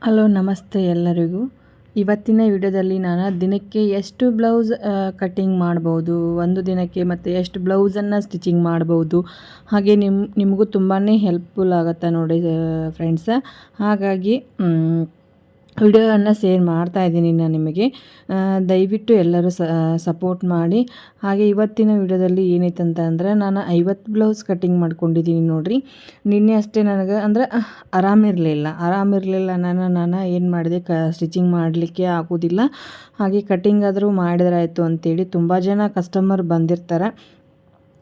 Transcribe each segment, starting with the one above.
Hello ನಮಸ್ತೆ ಎಲ್ಲರಿಗೂ. ಇವತ್ತಿನ ವಿಡಿಯೋದಲ್ಲಿ ನಾನು ದಿನಕ್ಕೆ ಎಷ್ಟು ಬ್ಲೌಸ್ ಕಟ್ಟಿಂಗ್ ಮಾಡ್ಬೋದು, ಒಂದು ದಿನಕ್ಕೆ ಮತ್ತು ಎಷ್ಟು ಬ್ಲೌಸನ್ನು ಸ್ಟಿಚಿಂಗ್ ಮಾಡ್ಬೋದು, ಹಾಗೆ ನಿಮಗೂ ತುಂಬಾ ಹೆಲ್ಪ್ಫುಲ್ ಆಗುತ್ತೆ ನೋಡಿ ಫ್ರೆಂಡ್ಸ. ಹಾಗಾಗಿ ವಿಡಿಯೋವನ್ನು ಶೇರ್ ಮಾಡ್ತಾ ಇದ್ದೀನಿ ನಾನು ನಿಮಗೆ. ದಯವಿಟ್ಟು ಎಲ್ಲರೂ ಸಪೋರ್ಟ್ ಮಾಡಿ. ಹಾಗೆ ಇವತ್ತಿನ ವಿಡಿಯೋದಲ್ಲಿ ಏನೈತೆ ಅಂತ ಅಂದರೆ, ನಾನು 50 ಬ್ಲೌಸ್ ಕಟ್ಟಿಂಗ್ ಮಾಡ್ಕೊಂಡಿದ್ದೀನಿ ನೋಡಿರಿ. ನಿನ್ನೆ ಅಷ್ಟೇ ನನಗೆ ಅಂದರೆ ಆರಾಮಿರಲಿಲ್ಲ. ನಾನು ಏನು ಮಾಡಿದೆ, ಸ್ಟಿಚಿಂಗ್ ಮಾಡಲಿಕ್ಕೆ ಆಗೋದಿಲ್ಲ, ಹಾಗೆ ಕಟ್ಟಿಂಗ್ ಆದರೂ ಮಾಡಿದ್ರಾಯ್ತು ಅಂತೇಳಿ ತುಂಬ ಜನ ಕಸ್ಟಮರ್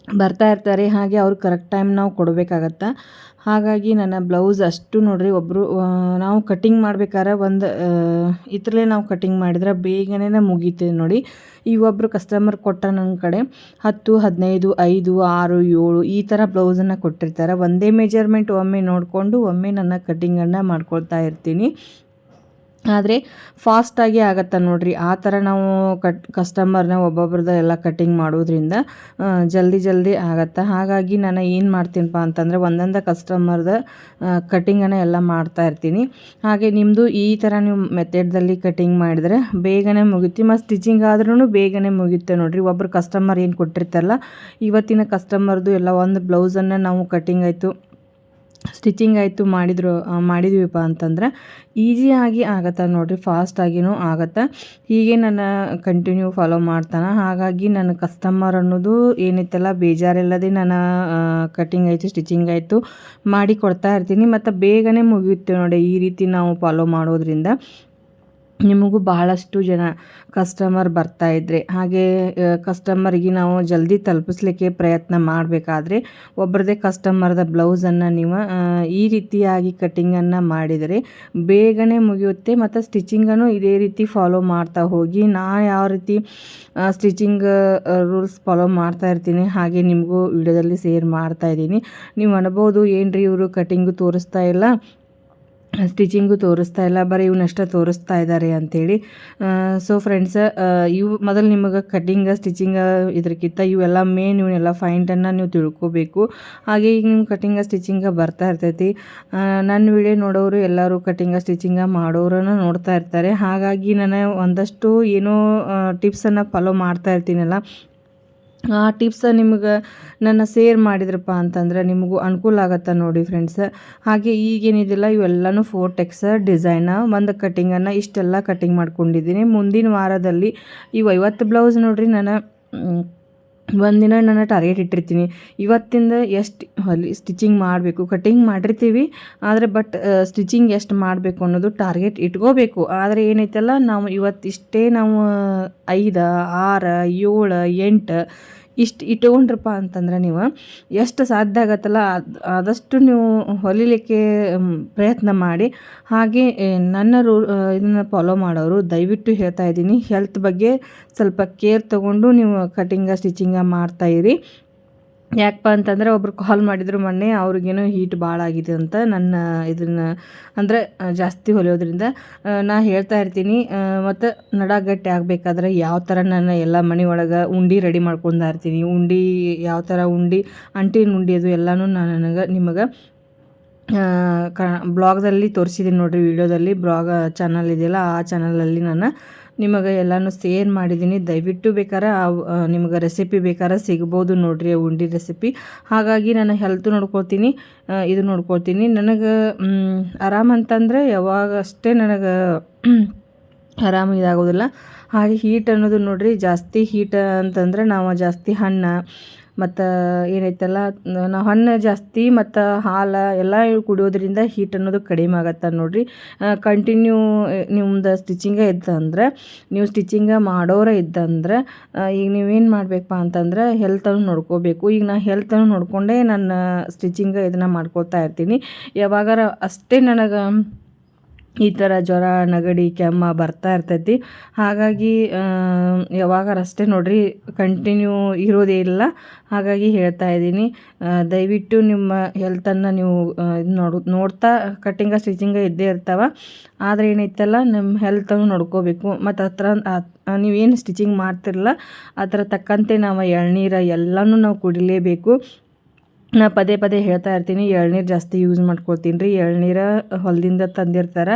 ಬರ್ತಾ ಇರ್ತಾರೆ. ಹಾಗೆ ಅವ್ರು ಕರೆಕ್ಟ್ ಟೈಮ್ ನಾವು ಕೊಡಬೇಕಾಗತ್ತೆ. ಹಾಗಾಗಿ ನನ್ನ ಬ್ಲೌಸ್ ಅಷ್ಟು ನೋಡಿರಿ, ಒಬ್ಬರು ನಾವು ಕಟ್ಟಿಂಗ್ ಮಾಡ್ಬೇಕಾದ್ರೆ ಇದರಲ್ಲೇ ನಾವು ಕಟ್ಟಿಂಗ್ ಮಾಡಿದ್ರೆ ಬೇಗನೆ ಮುಗೀತೀವಿ ನೋಡಿ. ಈ ಒಬ್ಬರು ಕಸ್ಟಮರ್ ಕೊಟ್ಟ ನನ್ನ ಕಡೆ 10, 15, 5, 6, 7 ಈ ಥರ ಬ್ಲೌಸನ್ನು ಕೊಟ್ಟಿರ್ತಾರೆ. ಒಂದೇ ಮೆಜರ್ಮೆಂಟ್ ಒಮ್ಮೆ ನೋಡಿಕೊಂಡು ಒಮ್ಮೆ ನನ್ನ ಕಟ್ಟಿಂಗನ್ನು ಮಾಡ್ಕೊಳ್ತಾ ಇರ್ತೀನಿ. ಆದರೆ ಫಾಸ್ಟಾಗಿ ಆಗತ್ತೆ ನೋಡಿರಿ. ಆ ಥರ ನಾವು ಕಸ್ಟಮರ್ನ ಒಬ್ಬೊಬ್ರದ್ದು ಎಲ್ಲ ಕಟ್ಟಿಂಗ್ ಮಾಡೋದ್ರಿಂದ ಜಲ್ದಿ ಆಗತ್ತೆ. ಹಾಗಾಗಿ ನಾನು ಏನು ಮಾಡ್ತೀನಪ್ಪ ಅಂತಂದರೆ, ಒಂದೊಂದು ಕಸ್ಟಮರ್ದ ಕಟ್ಟಿಂಗನ್ನು ಎಲ್ಲ ಮಾಡ್ತಾ ಇರ್ತೀನಿ. ಹಾಗೆ ನಿಮ್ಮದು ಈ ಥರ ನೀವು ಮೆಥಡ್ದಲ್ಲಿ ಕಟ್ಟಿಂಗ್ ಮಾಡಿದರೆ ಬೇಗನೆ ಮುಗಿತಿ, ಮತ್ತು ಸ್ಟಿಚಿಂಗ್ ಆದ್ರೂ ಬೇಗನೆ ಮುಗಿಯುತ್ತೆ ನೋಡಿರಿ. ಒಬ್ಬರು ಕಸ್ಟಮರ್ ಏನು ಕೊಟ್ಟಿರ್ತಾರಲ್ಲ, ಇವತ್ತಿನ ಕಸ್ಟಮರ್ದು ಎಲ್ಲ ಒಂದು ಬ್ಲೌಸನ್ನು ನಾವು ಕಟ್ಟಿಂಗ್ ಆಯಿತು, ಸ್ಟಿಚಿಂಗ್ ಆಯಿತು ಮಾಡಿದ್ವಿಪ್ಪ ಅಂತಂದ್ರೆ ಈಸಿಯಾಗಿ ಆಗತ್ತೆ ನೋಡಿರಿ, ಫಾಸ್ಟಾಗಿಯೂ ಆಗತ್ತೆ. ಹೀಗೆ ನಾನು ಕಂಟಿನ್ಯೂ ಫಾಲೋ ಮಾಡ್ತಾನೆ. ಹಾಗಾಗಿ ನನ್ನ ಕಸ್ಟಮರ್ ಅನ್ನೋದು ಏನೈತಲ್ಲ ಬೇಜಾರಿಲ್ಲದೆ ನಾನು ಕಟ್ಟಿಂಗ್ ಆಯಿತು ಸ್ಟಿಚಿಂಗ್ ಆಯಿತು ಮಾಡಿ ಕೊಡ್ತಾ ಇರ್ತೀನಿ, ಮತ್ತು ಬೇಗನೆ ಮುಗಿಯುತ್ತೆ ನೋಡಿ. ಈ ರೀತಿ ನಾವು ಫಾಲೋ ಮಾಡೋದ್ರಿಂದ ನಿಮಗೂ ಬಹಳಷ್ಟು ಜನ ಕಸ್ಟಮರ್ ಬರ್ತಾಯಿದ್ರೆ, ಹಾಗೆ ಕಸ್ಟಮರಿಗೆ ನಾವು ಜಲ್ದಿ ತಲುಪಿಸ್ಲಿಕ್ಕೆ ಪ್ರಯತ್ನ ಮಾಡಬೇಕಾದ್ರೆ ಒಬ್ಬರದೇ ಕಸ್ಟಮರ್ದ ಬ್ಲೌಸನ್ನು ನೀವು ಈ ರೀತಿಯಾಗಿ ಕಟ್ಟಿಂಗನ್ನು ಮಾಡಿದರೆ ಬೇಗನೆ ಮುಗಿಯುತ್ತೆ. ಮತ್ತು ಸ್ಟಿಚಿಂಗನ್ನು ಇದೇ ರೀತಿ ಫಾಲೋ ಮಾಡ್ತಾ ಹೋಗಿ, ನಾನು ಯಾವ ರೀತಿ ಸ್ಟಿಚಿಂಗ್ ರೂಲ್ಸ್ ಫಾಲೋ ಮಾಡ್ತಾ ಇರ್ತೀನಿ ಹಾಗೆ ನಿಮಗೂ ವಿಡಿಯೋದಲ್ಲಿ ಶೇರ್ ಮಾಡ್ತಾಯಿದ್ದೀನಿ. ನೀವು ಅನ್ಬೋದು, ಏನ್ರಿ ಇವರು ಕಟ್ಟಿಂಗು ತೋರಿಸ್ತಾ ಇಲ್ಲ, ಸ್ಟಿಚಿಂಗು ತೋರಿಸ್ತಾ ಇಲ್ಲ, ಬರೀ ಇವನ್ನಷ್ಟೇ ತೋರಿಸ್ತಾ ಇದ್ದಾರೆ ಅಂಥೇಳಿ. ಸೊ ಫ್ರೆಂಡ್ಸ್, ಇವು ಮೊದಲು ನಿಮಗೆ ಕಟ್ಟಿಂಗ ಸ್ಟಿಚಿಂಗ ಇದಕ್ಕಿಂತ ಇವೆಲ್ಲ ಮೇನ್, ಇವನ್ನೆಲ್ಲ ಫೈಂಟನ್ನು ನೀವು ತಿಳ್ಕೊಬೇಕು. ಹಾಗೆ ಈಗ ನಿಮ್ಮ ಕಟ್ಟಿಂಗ ಸ್ಟಿಚಿಂಗ ಬರ್ತಾ ಇರ್ತೈತಿ. ನನ್ನ ವಿಡಿಯೋ ನೋಡೋರು ಎಲ್ಲರೂ ಕಟ್ಟಿಂಗ ಸ್ಟಿಚಿಂಗ ಮಾಡೋರನ್ನು ನೋಡ್ತಾ ಇರ್ತಾರೆ. ಹಾಗಾಗಿ ನಾನು ಒಂದಷ್ಟು ಏನೋ ಟಿಪ್ಸನ್ನು ಫಾಲೋ ಮಾಡ್ತಾ ಇರ್ತೀನಲ್ಲ, ಆ ಟಿಪ್ಸ ನಿಮ್ಗೆ ನನ್ನ ಶೇರ್ ಮಾಡಿದ್ರಪ್ಪ ಅಂತಂದ್ರೆ ನಿಮಗೂ ಅನುಕೂಲ ಆಗತ್ತೆ ನೋಡಿ ಫ್ರೆಂಡ್ಸ್. ಹಾಗೆ ಈಗೇನಿದಿಲ್ಲ, ಇವೆಲ್ಲನೂ 4 ಟೆಕ್ಸ್ ಡಿಸೈನ ಒಂದು ಕಟ್ಟಿಂಗನ್ನು ಇಷ್ಟೆಲ್ಲ ಕಟ್ಟಿಂಗ್ ಮಾಡ್ಕೊಂಡಿದ್ದೀನಿ. ಮುಂದಿನ ವಾರದಲ್ಲಿ ಈ 50 ಬ್ಲೌಸ್ ನೋಡಿರಿ, ನಾನು ಒಂದಿನ ನಾನು ಟಾರ್ಗೆಟ್ ಇಟ್ಟಿರ್ತೀನಿ, ಇವತ್ತಿಂದ ಎಷ್ಟು ಸ್ಟಿಚಿಂಗ್ ಮಾಡಬೇಕು. ಕಟ್ಟಿಂಗ್ ಮಾಡಿರ್ತೀವಿ ಆದರೆ ಸ್ಟಿಚಿಂಗ್ ಎಷ್ಟು ಮಾಡಬೇಕು ಅನ್ನೋದು ಟಾರ್ಗೆಟ್ ಇಟ್ಕೋಬೇಕು. ಆದರೆ ಏನೈತಲ್ಲ, ನಾವು ಇವತ್ತಿಷ್ಟೇ ನಾವು 5, 6, 7, 8 ಇಷ್ಟು ಇಟ್ಕೊಂಡ್ರಪ್ಪ ಅಂತಂದ್ರೆ ನೀವು ಎಷ್ಟು ಸಾಧ್ಯ ಆಗತ್ತಲ್ಲ ಆದಷ್ಟು ನೀವು ಹೊಲಿಲಿಕ್ಕೆ ಪ್ರಯತ್ನ ಮಾಡಿ. ಹಾಗೆ ನನ್ನ ಇದನ್ನು ಫಾಲೋ ಮಾಡೋರು ದಯವಿಟ್ಟು ಹೇಳ್ತಾ ಇದ್ದೀನಿ, ಹೆಲ್ತ್ ಬಗ್ಗೆ ಸ್ವಲ್ಪ ಕೇರ್ ತೊಗೊಂಡು ನೀವು ಕಟ್ಟಿಂಗ ಸ್ಟಿಚಿಂಗ ಮಾಡ್ತಾಯಿರಿ. ಯಾಕಪ್ಪ ಅಂತಂದರೆ ಒಬ್ರು ಕಾಲ್ ಮಾಡಿದ್ರು ಮೊನ್ನೆ, ಅವ್ರಿಗೇನೋ ಹೀಟ್ ಭಾಳ ಆಗಿದೆ ಅಂತ. ನನ್ನ ಇದನ್ನು ಅಂದರೆ ಜಾಸ್ತಿ ಹೊಲಿಯೋದ್ರಿಂದ ನಾ ಹೇಳ್ತಾ ಇರ್ತೀನಿ. ಮತ್ತು ಗಟ್ಟಿ ಆಗಬೇಕಾದ್ರೆ ಯಾವ ಥರ ನಾನು ಎಲ್ಲ ಮನೆ ಒಳಗೆ ಉಂಡೆ ರೆಡಿ ಮಾಡ್ಕೊಳ್ತಾ ಇರ್ತೀನಿ. ಉಂಡೆ ಯಾವ ಥರ ಅಂಟಿನ ಉಂಡೆ ಅದು ಎಲ್ಲನೂ ನಿಮಗೆ ಬ್ಲಾಗ್ದಲ್ಲಿ ತೋರಿಸಿದ್ದೀನಿ ನೋಡಿರಿ. ವಿಡಿಯೋದಲ್ಲಿ ಬ್ಲಾಗ್ ಚಾನಲ್ ಇದೆಯಲ್ಲ, ಆ ಚಾನಲಲ್ಲಿ ನಾನು ನಿಮಗೆ ಎಲ್ಲನೂ ಶೇರ್ ಮಾಡಿದ್ದೀನಿ. ದಯವಿಟ್ಟು ಬೇಕಾದ್ರೆ ನಿಮಗೆ ರೆಸಿಪಿ ಬೇಕಾದ್ರೆ ಸಿಗ್ಬೋದು ನೋಡಿರಿ, ಉಂಡೆ ರೆಸಿಪಿ. ಹಾಗಾಗಿ ನಾನು ಹೆಲ್ತ್ ನೋಡ್ಕೊಳ್ತೀನಿ, ಇದು ನೋಡ್ಕೊಳ್ತೀನಿ. ನನಗೆ ಆರಾಮಂತಂದರೆ ಯಾವಾಗಷ್ಟೇ ನನಗೆ ಆರಾಮ ಇದಾಗೋದಿಲ್ಲ. ಹಾಗೆ ಹೀಟ್ ಅನ್ನೋದು ನೋಡಿರಿ, ಜಾಸ್ತಿ ಹೀಟ್ ಅಂತಂದರೆ ನಾವು ಜಾಸ್ತಿ ಹಣ್ಣು ಮತ್ತು ಏನೈತಲ್ಲ, ನಾವು ಹಣ್ಣು ಜಾಸ್ತಿ ಮತ್ತು ಹಾಲು ಎಲ್ಲ ಕುಡಿಯೋದ್ರಿಂದ ಹೀಟ್ ಅನ್ನೋದು ಕಡಿಮೆ ಆಗತ್ತೆ ನೋಡಿರಿ. ಕಂಟಿನ್ಯೂ ನಿಮ್ದು ಸ್ಟಿಚಿಂಗ ಇದ್ದಂದ್ರೆ, ನೀವು ಸ್ಟಿಚಿಂಗ ಮಾಡೋರೇ ಇದ್ದಂದ್ರೆ ಈಗ ನೀವೇನು ಮಾಡಬೇಕಪ್ಪ ಅಂತಂದ್ರೆ ಹೆಲ್ತನ್ನು ನೋಡ್ಕೋಬೇಕು. ಈಗ ನಾನು ಹೆಲ್ತನ್ನು ನೋಡಿಕೊಂಡೇ ನನ್ನ ಸ್ಟಿಚಿಂಗ ಇದನ್ನು ಮಾಡ್ಕೊಳ್ತಾ ಇರ್ತೀನಿ. ಯಾವಾಗಾರ ಅಷ್ಟೇ ನನಗೆ ಈ ಥರ ಜ್ವರ, ನೆಗಡಿ, ಕೆಮ್ಮು ಬರ್ತಾ ಇರ್ತೈತಿ. ಹಾಗಾಗಿ ಯಾವಾಗಾರ ಅಷ್ಟೇ ನೋಡಿರಿ, ಕಂಟಿನ್ಯೂ ಇರೋದೇ ಇಲ್ಲ. ಹಾಗಾಗಿ ಹೇಳ್ತಾ ಇದ್ದೀನಿ, ದಯವಿಟ್ಟು ನಿಮ್ಮ ಹೆಲ್ತನ್ನು ನೀವು ನೋಡ್ತಾ ಕಟ್ಟಿಂಗ ಸ್ಟಿಚಿಂಗ ಇದ್ದೇ ಇರ್ತಾವೆ. ಆದರೆ ಏನೈತಲ್ಲ, ನಿಮ್ಮ ಹೆಲ್ತನ್ನು ನೋಡ್ಕೋಬೇಕು. ಮತ್ತು ನೀವೇನು ಸ್ಟಿಚಿಂಗ್ ಮಾಡ್ತಿರಲ್ಲ ಅದರ ತಕ್ಕಂತೆ ನಾವು ಎಳ್ನೀರು ಎಲ್ಲನೂ ನಾವು ಕುಡಿಲೇಬೇಕು. ನಾ ಪದೇ ಪದೇ ಹೇಳ್ತಾ ಇರ್ತೀನಿ, ಎಳ್ನೀರು ಜಾಸ್ತಿ ಯೂಸ್ ಮಾಡ್ಕೊಳ್ತೀನಿ ರೀ. ಎಳ್ನೀರು ಹೊಲದಿಂದ ತಂದಿರ್ತಾರೆ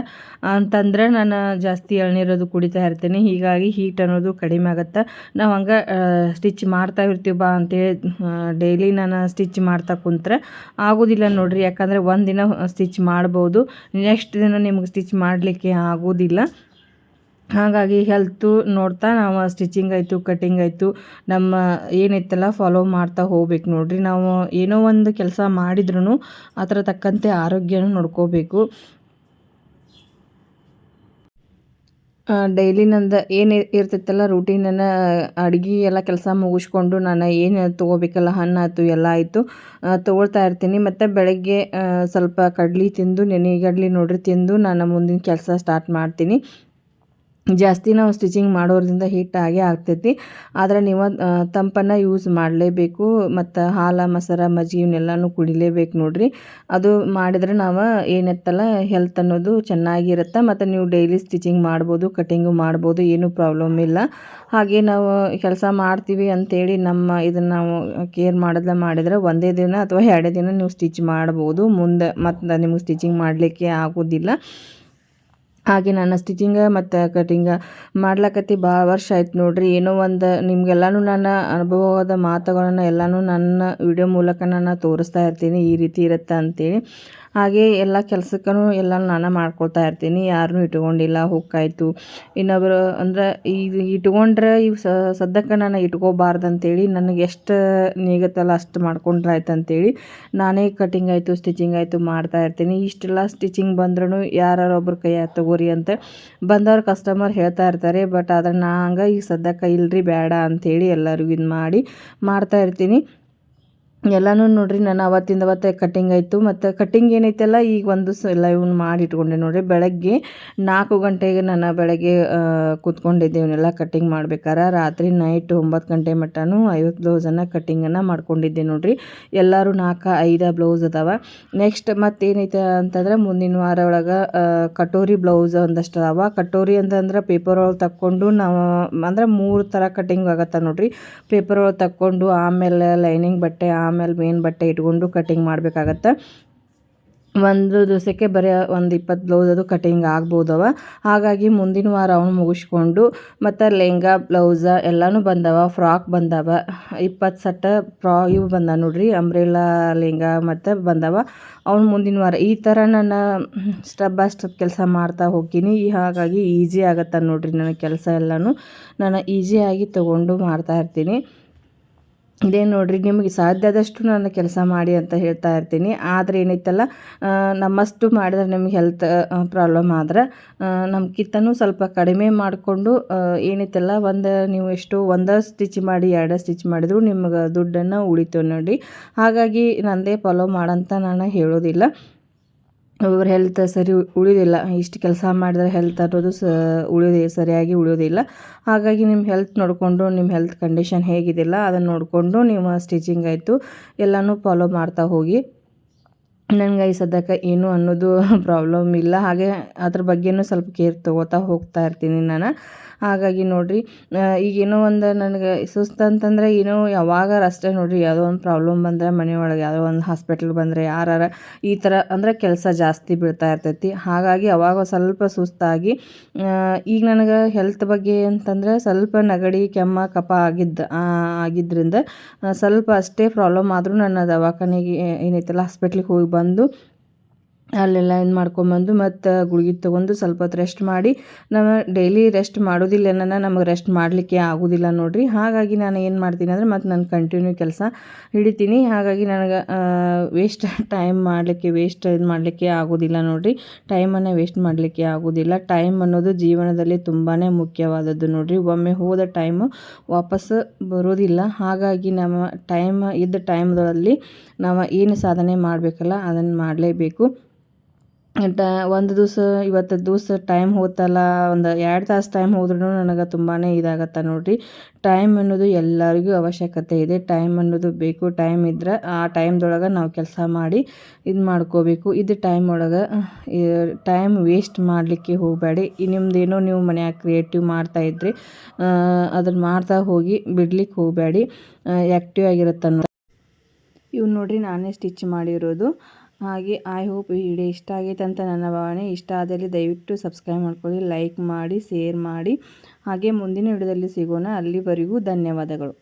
ಅಂತಂದ್ರೆ ನಾನು ಜಾಸ್ತಿ ಎಳ್ನೀರದು ಕುಡಿತಾ ಇರ್ತೀನಿ. ಹೀಗಾಗಿ ಹೀಟ್ ಅನ್ನೋದು ಕಡಿಮೆ ಆಗುತ್ತೆ. ನಾವು ಹಂಗೆ ಸ್ಟಿಚ್ ಮಾಡ್ತಾ ಇರ್ತೀವಿ ಬಾ ಅಂತೇಳಿ ಡೈಲಿ ನಾನು ಸ್ಟಿಚ್ ಮಾಡ್ತಾ ಕುಂತ್ರೆ ಆಗೋದಿಲ್ಲ ನೋಡಿರಿ. ಯಾಕಂದರೆ ಒಂದಿನ ಸ್ಟಿಚ್ ಮಾಡ್ಬೋದು, ನೆಕ್ಸ್ಟ್ ದಿನ ನಿಮ್ಗೆ ಸ್ಟಿಚ್ ಮಾಡಲಿಕ್ಕೆ ಆಗೋದಿಲ್ಲ. ಹಾಗಾಗಿ ಹೆಲ್ತು ನೋಡ್ತಾ ನಾವು ಸ್ಟಿಚಿಂಗ್ ಆಯಿತು, ಕಟ್ಟಿಂಗ್ ಆಯಿತು, ನಮ್ಮ ಏನೈತಲ್ಲ ಫಾಲೋ ಮಾಡ್ತಾ ಹೋಗ್ಬೇಕು ನೋಡಿರಿ. ನಾವು ಏನೋ ಒಂದು ಕೆಲಸ ಮಾಡಿದ್ರೂ ಅದರ ತಕ್ಕಂತೆ ಆರೋಗ್ಯನೂ ನೋಡ್ಕೋಬೇಕು. ಡೈಲಿ ನಂದು ಏನು ಇರ್ತೈತಲ್ಲ ರೂಟೀನನ್ನು, ಅಡುಗೆ ಎಲ್ಲ ಕೆಲಸ ಮುಗಿಸ್ಕೊಂಡು ನಾನು ಏನು ತೊಗೋಬೇಕಲ್ಲ, ಹಣ್ಣಾಯ್ತು ಎಲ್ಲ ಆಯಿತು ತೊಗೊಳ್ತಾ ಇರ್ತೀನಿ. ಮತ್ತು ಬೆಳಗ್ಗೆ ಸ್ವಲ್ಪ ಕಡ್ಲಿ ತಿಂದು, ನೆನೆಗಡ್ಲಿ ನೋಡಿರಿ ತಿಂದು ನಾನು ಮುಂದಿನ ಕೆಲಸ ಸ್ಟಾರ್ಟ್ ಮಾಡ್ತೀನಿ. ಜಾಸ್ತಿ ನಾವು ಸ್ಟಿಚಿಂಗ್ ಮಾಡೋದ್ರಿಂದ ಹೀಟ್ ಆಗೇ ಆಗ್ತೈತಿ. ಆದರೆ ನೀವು ತಂಪನ್ನು ಯೂಸ್ ಮಾಡಲೇಬೇಕು. ಮತ್ತು ಹಾಲು, ಮೊಸರು, ಮಜ್ಜಿಗೆ ಇವನ್ನೆಲ್ಲನೂ ಕುಡಿಲೇಬೇಕು ನೋಡಿರಿ. ಅದು ಮಾಡಿದರೆ ನಾವು ಏನತ್ತಲ್ಲ ಹೆಲ್ತ್ ಅನ್ನೋದು ಚೆನ್ನಾಗಿರುತ್ತೆ. ಮತ್ತು ನೀವು ಡೈಲಿ ಸ್ಟಿಚಿಂಗ್ ಮಾಡ್ಬೋದು, ಕಟ್ಟಿಂಗು ಮಾಡ್ಬೋದು, ಏನೂ ಪ್ರಾಬ್ಲಮ್ ಇಲ್ಲ. ಹಾಗೆ ನಾವು ಕೆಲಸ ಮಾಡ್ತೀವಿ ಅಂಥೇಳಿ ಇದನ್ನು ನಾವು ಕೇರ್ ಮಾಡಿದರೆ ಒಂದೇ ದಿನ ಅಥವಾ 2 ದಿನ ನೀವು ಸ್ಟಿಚ್ ಮಾಡ್ಬೋದು. ಮುಂದೆ ಮತ್ತು ನಿಮ್ಗೆ ಸ್ಟಿಚಿಂಗ್ ಮಾಡಲಿಕ್ಕೆ ಆಗೋದಿಲ್ಲ. ಹಾಗೆ ನಾನು ಸ್ಟಿಚಿಂಗ ಮತ್ತು ಕಟಿಂಗ ಮಾಡ್ಲಕತ್ತಿ ಭಾಳ ವರ್ಷ ಆಯ್ತು ನೋಡಿರಿ. ಏನೋ ಒಂದು ನಿಮಗೆಲ್ಲನೂ ನನ್ನ ಅನುಭವದ ಮಾತುಗಳನ್ನು ಎಲ್ಲನೂ ನನ್ನ ವಿಡಿಯೋ ಮೂಲಕ ನಾನು ತೋರಿಸ್ತಾ ಇರ್ತೀನಿ, ಈ ರೀತಿ ಇರುತ್ತೆ ಅಂತೇಳಿ. ಹಾಗೆ ಎಲ್ಲ ಕೆಲಸಕ್ಕೂ ಎಲ್ಲ ನಾನು ಮಾಡ್ಕೊಳ್ತಾ ಇರ್ತೀನಿ. ಯಾರನ್ನೂ ಇಟ್ಕೊಂಡಿಲ್ಲ. ಹುಕ್ಕಾಯಿತು, ಇನ್ನೊಬ್ಬರು ಅಂದರೆ ಇದು ಇಟ್ಕೊಂಡ್ರೆ ಇವು ಸದ್ಯಕ್ಕೆ ನಾನು ಇಟ್ಕೋಬಾರ್ದು ಅಂತೇಳಿ ನನಗೆ ಎಷ್ಟು ನೀಗುತ್ತಲ್ಲ ಅಷ್ಟು ಮಾಡ್ಕೊಂಡ್ರೆ ಆಯ್ತು ಅಂತೇಳಿ ನಾನೇ ಕಟಿಂಗ್ ಆಯಿತು, ಸ್ಟಿಚಿಂಗ್ ಆಯಿತು ಮಾಡ್ತಾ ಇರ್ತೀನಿ. ಇಷ್ಟೆಲ್ಲ ಸ್ಟಿಚಿಂಗ್ ಬಂದ್ರೂ ಯಾರೊಬ್ಬರು ಕೈ ತಗೋರಿ ಅಂತ ಬಂದವ್ರು ಕಸ್ಟಮರ್ ಹೇಳ್ತಾ ಇರ್ತಾರೆ. ಬಟ್ ಆದರೆ ನಾ ಹಂಗೆ ಈಗ ಸದ್ಯಕ್ಕೆ ಇಲ್ಲರಿ ಬೇಡ ಅಂಥೇಳಿ ಎಲ್ಲರಿಗೂ ಇದು ಮಾಡ್ತಾ ಇರ್ತೀನಿ. ಎಲ್ಲನೂ ನೋಡಿರಿ ನಾನು ಅವತ್ತೇ ಕಟ್ಟಿಂಗ್ ಆಯಿತು. ಮತ್ತು ಕಟ್ಟಿಂಗ್ ಏನೈತಲ್ಲ ಈಗ ಒಂದು ಲೈವ್ನ ಮಾಡಿ ಇಟ್ಕೊಂಡೆ ನೋಡಿರಿ. ಬೆಳಗ್ಗೆ 4 ಗಂಟೆಗೆ ನಾನು ಬೆಳಗ್ಗೆ ಕೂತ್ಕೊಂಡಿದ್ದೆ ಇವನ್ನೆಲ್ಲ ಕಟ್ಟಿಂಗ್ ಮಾಡ್ಬೇಕಾರೆ. ರಾತ್ರಿ ನೈಟ್ 9 ಗಂಟೆ ಮಟ್ಟನೂ 50 ಬ್ಲೌಸನ್ನು ಕಟ್ಟಿಂಗನ್ನು ಮಾಡ್ಕೊಂಡಿದ್ದೆ ನೋಡಿರಿ. ಎಲ್ಲರೂ 4-5 ಬ್ಲೌಸ್ ಅದಾವೆ. ನೆಕ್ಸ್ಟ್ ಮತ್ತೇನೈತೆ ಅಂತಂದ್ರೆ ಮುಂದಿನ ವಾರ ಒಳಗೆ ಕಟೋರಿ ಬ್ಲೌಸ್ ಒಂದಷ್ಟು ಅದಾವೆ. ಕಟೋರಿ ಅಂತಂದ್ರೆ ಪೇಪರ್ ಒಳಗೆ ತಕ್ಕೊಂಡು ನಾವು ಅಂದರೆ 3 ಥರ ಕಟ್ಟಿಂಗ್ ಆಗುತ್ತೆ ನೋಡಿರಿ. ಪೇಪರ್ ಒಳಗೆ ತಕ್ಕೊಂಡು ಆಮೇಲೆ ಲೈನಿಂಗ್ ಬಟ್ಟೆ ಆಮೇಲೆ ಮೇನ್ ಬಟ್ಟೆ ಇಟ್ಕೊಂಡು ಕಟ್ಟಿಂಗ್ ಮಾಡಬೇಕಾಗತ್ತೆ. ಒಂದು ದಿವಸಕ್ಕೆ ಬರೀ ಒಂದು 20 ಬ್ಲೌಸ್ ಅದು ಕಟ್ಟಿಂಗ್ ಆಗ್ಬೋದವ. ಹಾಗಾಗಿ ಮುಂದಿನ ವಾರ ಅವನು ಮುಗಿಸ್ಕೊಂಡು ಮತ್ತು ಲೆಹಂಗಾ ಬ್ಲೌಸ ಎಲ್ಲನೂ ಬಂದವ. ಫ್ರಾಕ್ ಬಂದವ 20 ಸೆಟ್ ಇವು ಬಂದ ನೋಡ್ರಿ, ಅಂಬ್ರೆಲಾ ಲೆಹಂಗಾ ಮತ್ತು ಬಂದವ. ಅವ್ನು ಮುಂದಿನ ವಾರ ಈ ಥರ ನಾನು ಸ್ಟೆಪ್ ಬೈ ಸ್ಟೆಪ್ ಕೆಲಸ ಮಾಡ್ತಾ ಹೋಗ್ತೀನಿ. ಹಾಗಾಗಿ ಈಸಿ ಆಗತ್ತೆ ನೋಡಿರಿ ನನಗೆ ಕೆಲಸ ಎಲ್ಲನೂ ನಾನು ಈಸಿಯಾಗಿ ತೊಗೊಂಡು ಮಾಡ್ತಾ ಇರ್ತೀನಿ. ಇದೇ ನೋಡಿರಿ, ನಿಮಗೆ ಸಾಧ್ಯ ಆದಷ್ಟು ನಾನು ಕೆಲಸ ಮಾಡಿ ಅಂತ ಹೇಳ್ತಾ ಇರ್ತೀನಿ. ಆದರೆ ಏನೈತಲ್ಲ ನಮ್ಮಷ್ಟು ಮಾಡಿದ್ರೆ ನಿಮ್ಗೆ ಹೆಲ್ತ್ ಪ್ರಾಬ್ಲಮ್ ಆದ್ರೆ ನಮ್ಗಿಂತನೂ ಸ್ವಲ್ಪ ಕಡಿಮೆ ಮಾಡಿಕೊಂಡು ಏನೈತಲ್ಲ ನೀವು ಒಂದು ಸ್ಟಿಚ್ ಮಾಡಿ 2 ಸ್ಟಿಚ್ ಮಾಡಿದ್ರು ನಿಮ್ಗೆ ದುಡ್ಡನ್ನು ಉಳಿತು ನೋಡಿ. ಹಾಗಾಗಿ ನಂದೇ ಫಾಲೋ ಮಾಡಂತ ನಾನು ಹೇಳೋದಿಲ್ಲ. ಒಬ್ಬರು ಹೆಲ್ತ್ ಸರಿ ಉಳಿಯೋದಿಲ್ಲ. ಇಷ್ಟು ಕೆಲಸ ಮಾಡಿದ್ರೆ ಹೆಲ್ತ್ ಅನ್ನೋದು ಸರಿಯಾಗಿ ಉಳಿಯೋದಿಲ್ಲ. ಹಾಗಾಗಿ ನಿಮ್ಮ ಹೆಲ್ತ್ ನೋಡಿಕೊಂಡು ನಿಮ್ಮ ಹೆಲ್ತ್ ಕಂಡೀಷನ್ ಹೇಗಿದೆಯಲ್ಲ ಅದನ್ನು ನೋಡಿಕೊಂಡು ನೀವು ಸ್ಟಿಚಿಂಗ್ ಆಯಿತು ಎಲ್ಲನೂ ಫಾಲೋ ಮಾಡ್ತಾ ಹೋಗಿ. ನನಗೆ ಈ ಸದ್ಯಕ್ಕೆ ಏನು ಅನ್ನೋದು ಪ್ರಾಬ್ಲಮ್ ಇಲ್ಲ. ಹಾಗೆ ಅದ್ರ ಬಗ್ಗೆನೂ ಸ್ವಲ್ಪ ಕೇರ್ ತೊಗೋತಾ ಹೋಗ್ತಾ ಇರ್ತೀನಿ ನಾನು. ಹಾಗಾಗಿ ನೋಡಿರಿ, ಈಗೇನೋ ಒಂದು ನನಗೆ ಸುಸ್ತು ಅಂತಂದರೆ ಏನೋ ಯಾವಾಗಾರ ಅಷ್ಟೇ ನೋಡಿರಿ. ಯಾವುದೋ ಒಂದು ಪ್ರಾಬ್ಲಮ್ ಬಂದರೆ ಮನೆಯೊಳಗೆ ಯಾವುದೋ ಒಂದು ಹಾಸ್ಪಿಟ್ಲ್ ಬಂದರೆ ಯಾರಾರ ಈ ಥರ ಅಂದರೆ ಕೆಲಸ ಜಾಸ್ತಿ ಬೀಳ್ತಾ ಇರ್ತೈತಿ. ಹಾಗಾಗಿ ಅವಾಗ ಸ್ವಲ್ಪ ಸುಸ್ತಾಗಿ ಈಗ ನನಗೆ ಹೆಲ್ತ್ ಬಗ್ಗೆ ಅಂತಂದರೆ ಸ್ವಲ್ಪ ನೆಗಡಿ, ಕೆಮ್ಮ, ಕಫ ಆಗಿದ್ದರಿಂದ ಸ್ವಲ್ಪ ಅಷ್ಟೇ ಪ್ರಾಬ್ಲಮ್ ಆದರೂ ನಾನು ದವಾಖಾನೆಗೆ ಏನೈತಲ್ಲ ಹಾಸ್ಪಿಟ್ಲಿಗೆ ಹೋಗಿ ಬಂದು ಅಲ್ಲೆಲ್ಲ ಇದು ಮಾಡ್ಕೊಂಬಂದು ಮತ್ತು ಗುಳಿಗೆ ತೊಗೊಂಡು ಸ್ವಲ್ಪ ಹೊತ್ತು ರೆಸ್ಟ್ ಮಾಡಿ, ನಾವು ಡೈಲಿ ರೆಸ್ಟ್ ಮಾಡೋದಿಲ್ಲ, ನಮಗೆ ರೆಸ್ಟ್ ಮಾಡಲಿಕ್ಕೆ ಆಗೋದಿಲ್ಲ ನೋಡಿರಿ. ಹಾಗಾಗಿ ನಾನು ಏನು ಮಾಡ್ತೀನಿ ಅಂದರೆ ಮತ್ತು ನಾನು ಕಂಟಿನ್ಯೂ ಕೆಲಸ ಹಿಡಿತೀನಿ. ಹಾಗಾಗಿ ನನಗೆ ವೇಸ್ಟ್ ಇದು ಮಾಡಲಿಕ್ಕೆ ಆಗೋದಿಲ್ಲ ನೋಡಿರಿ. ಟೈಮನ್ನು ವೇಸ್ಟ್ ಮಾಡಲಿಕ್ಕೆ ಆಗೋದಿಲ್ಲ. ಟೈಮ್ ಅನ್ನೋದು ಜೀವನದಲ್ಲಿ ತುಂಬಾ ಮುಖ್ಯವಾದದ್ದು ನೋಡಿರಿ. ಒಮ್ಮೆ ಹೋದ ಟೈಮು ವಾಪಸ್ ಬರೋದಿಲ್ಲ. ಹಾಗಾಗಿ ನಮ್ಮ ಟೈಮ್ಗಳಲ್ಲಿ ನಾವು ಏನು ಸಾಧನೆ ಮಾಡಬೇಕಲ್ಲ ಅದನ್ನು ಮಾಡಲೇಬೇಕು. ಒಂದು ದಿವಸ ಇವತ್ತು ದಿವಸ ಟೈಮ್ ಹೋತಲ್ಲ, ಒಂದು 2 ತಾಸು ಟೈಮ್ ಹೋದ್ರೂ ನನಗೆ ತುಂಬಾ ಇದಾಗತ್ತೆ ನೋಡಿರಿ. ಟೈಮ್ ಅನ್ನೋದು ಎಲ್ಲರಿಗೂ ಅವಶ್ಯಕತೆ ಇದೆ. ಟೈಮ್ ಅನ್ನೋದು ಬೇಕು. ಟೈಮ್ ಇದ್ರೆ ಆ ಟೈಮ್ದೊಳಗೆ ನಾವು ಕೆಲಸ ಮಾಡಿ ಇದು ಮಾಡ್ಕೋಬೇಕು. ಇದು ಟೈಮ್ ಒಳಗೆ ಟೈಮ್ ವೇಸ್ಟ್ ಮಾಡಲಿಕ್ಕೆ ಹೋಗಬೇಡಿ. ನಿಮ್ಮದೇನೋ ನೀವು ಮನ್ಯಾಗ ಕ್ರಿಯೇಟಿವ್ ಮಾಡ್ತಾಯಿದ್ರಿ ಅದನ್ನು ಮಾಡ್ತಾ ಹೋಗಿ ಬಿಡ್ಲಿಕ್ಕೆ ಹೋಗಬೇಡಿ. ಆ್ಯಕ್ಟಿವ್ ಆಗಿರುತ್ತೆ ಇವು ನೋಡಿರಿ ನಾನೇ ಸ್ಟಿಚ್ ಮಾಡಿರೋದು. ಹಾಗೆ ಐ ಹೋಪ್ ಈ ವಿಡಿಯೋ ಇಷ್ಟ ಆಗೈತೆ ಅಂತ ನನ್ನ ಭಾವನೆ. ಇಷ್ಟ ಆದಲ್ಲಿ ದಯವಿಟ್ಟು ಸಬ್ಸ್ಕ್ರೈಬ್ ಮಾಡ್ಕೊಳ್ಳಿ, ಲೈಕ್ ಮಾಡಿ, ಶೇರ್ ಮಾಡಿ. ಹಾಗೆ ಮುಂದಿನ ವಿಡಿಯೋದಲ್ಲಿ ಸಿಗೋಣ. ಅಲ್ಲಿವರೆಗೂ ಧನ್ಯವಾದಗಳು.